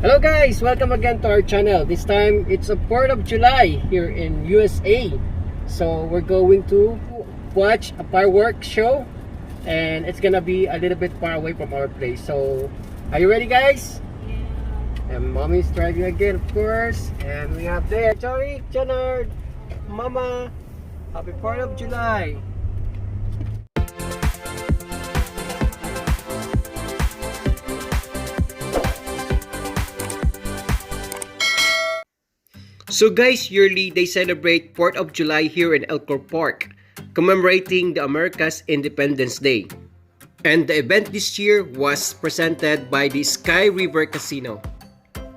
Hello guys, welcome again to our channel. This time it's a 4th of July here in USA. So we're going to watch a fireworks show and it's gonna be a little bit far away from our place. So are you ready guys? Yeah. And mommy's driving again of course. And we have there Joey, Jonard, Mama. Happy 4th of July. So guys, yearly they celebrate 4th of July here in Elkhorn Park, commemorating the America's Independence Day. And the event this year was presented by the Sky River Casino.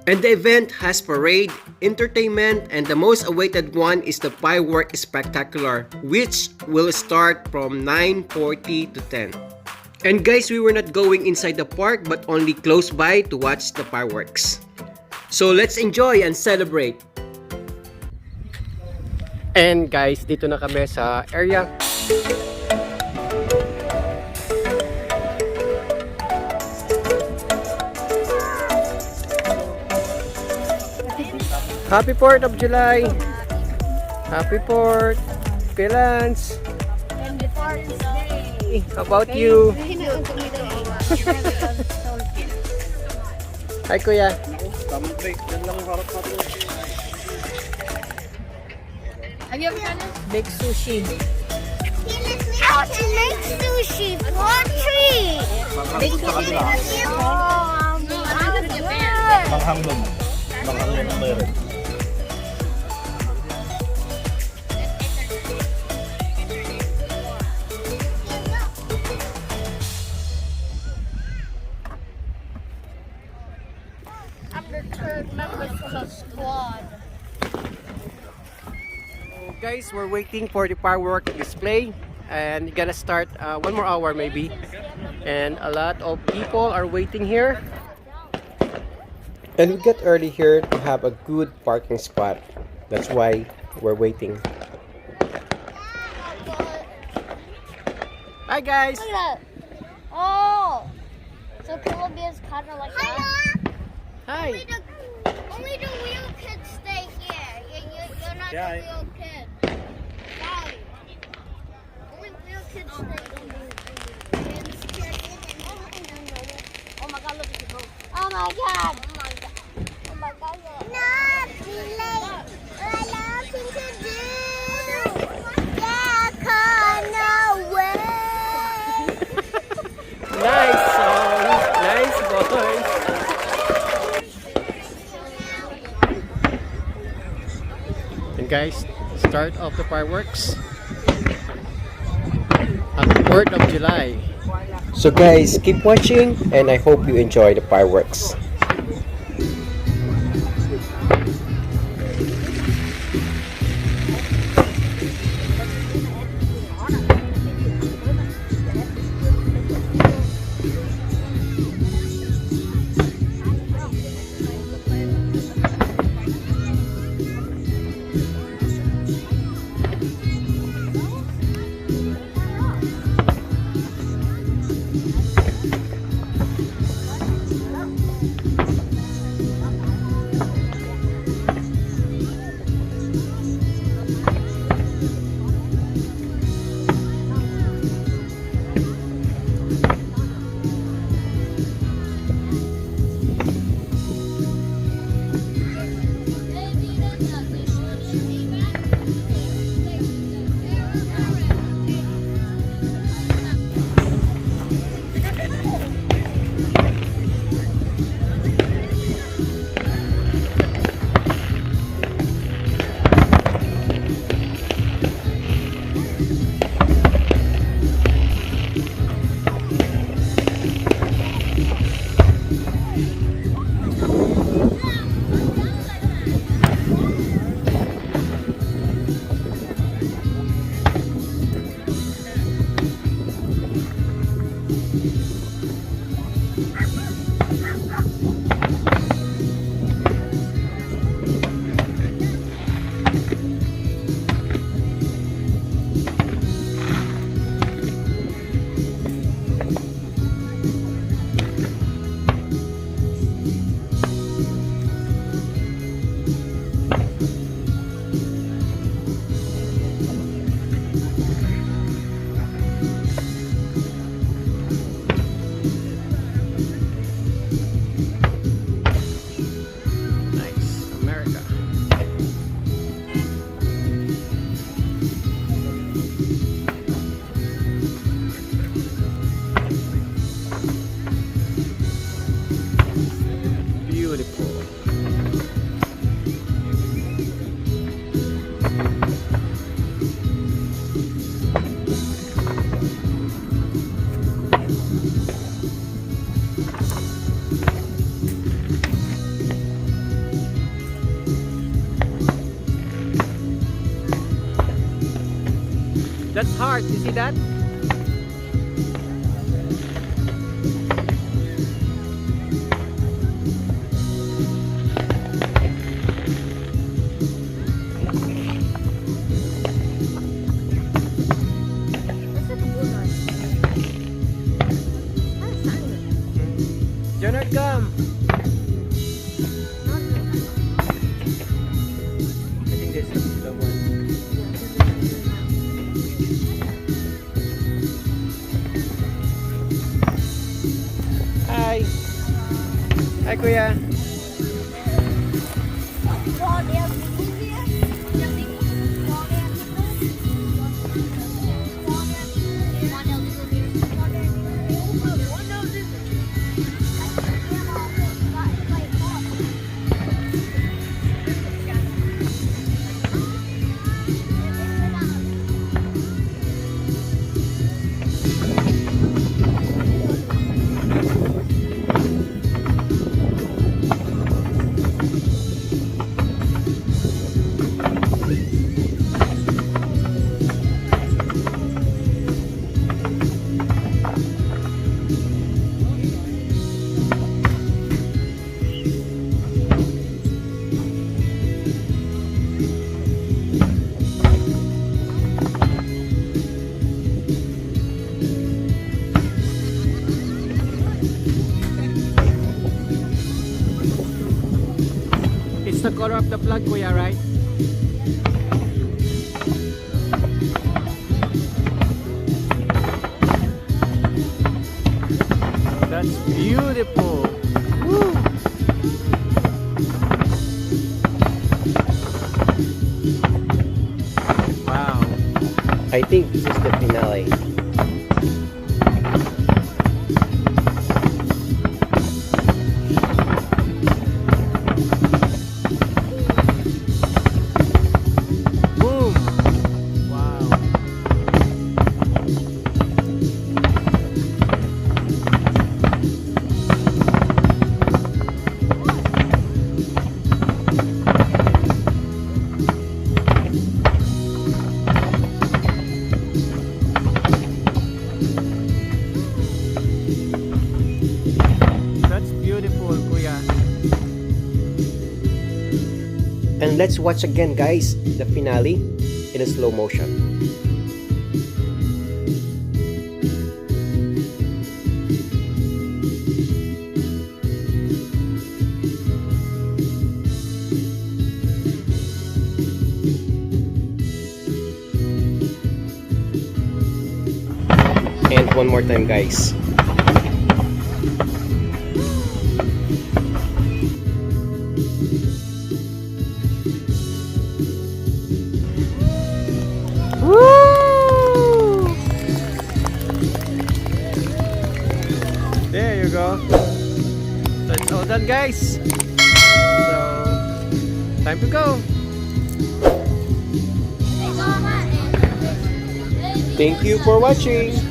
And the event has parade, entertainment, and the most awaited one is the fireworks spectacular, which will start from 9:40 to 10. And guys, we were not going inside the park but only close by to watch the fireworks. So let's enjoy and celebrate. And guys, dito na kami sa area. Happy 4th of July! Happy 4th! Pilans! How about you? Hi Kuya! Have you ever done this? Big sushi. How to make sushi for tree? Big sushi. Manghang doon. Manghang doon ang mayroon. I'm the third member of the squad. Guys, we're waiting for the firework display and it's gonna start 1 more hour maybe, and a lot of people are waiting here, and we get early here to have a good parking spot. That's why we're waiting. Hi guys. Look at that. Oh, so Columbia's kind of like that. Hi. Only the real kids stay here. You're not Yeah, the real kid. Sorry. Only real kids stay here. Oh my god, look at the boat. Oh my god. Oh my god. Oh my god. Not late. Nothing to do. Yeah, come away. Nice song. Nice boys. And guys, start of the fireworks on the 4th of July. So guys, keep watching and I hope you enjoy the fireworks. That's hard. You see that? Jonard, come. I think this is the one. Hi. Hi, Kuya. It's the color of the flag, Kuya, right? That's beautiful. Woo! Wow. I think this is the finale. Boom! Wow. That's beautiful, Kuya. And let's watch again, guys, the finale in a slow motion. And one more time, guys. Woo! There you go. So it's all done, guys. So time to go. Thank you for watching.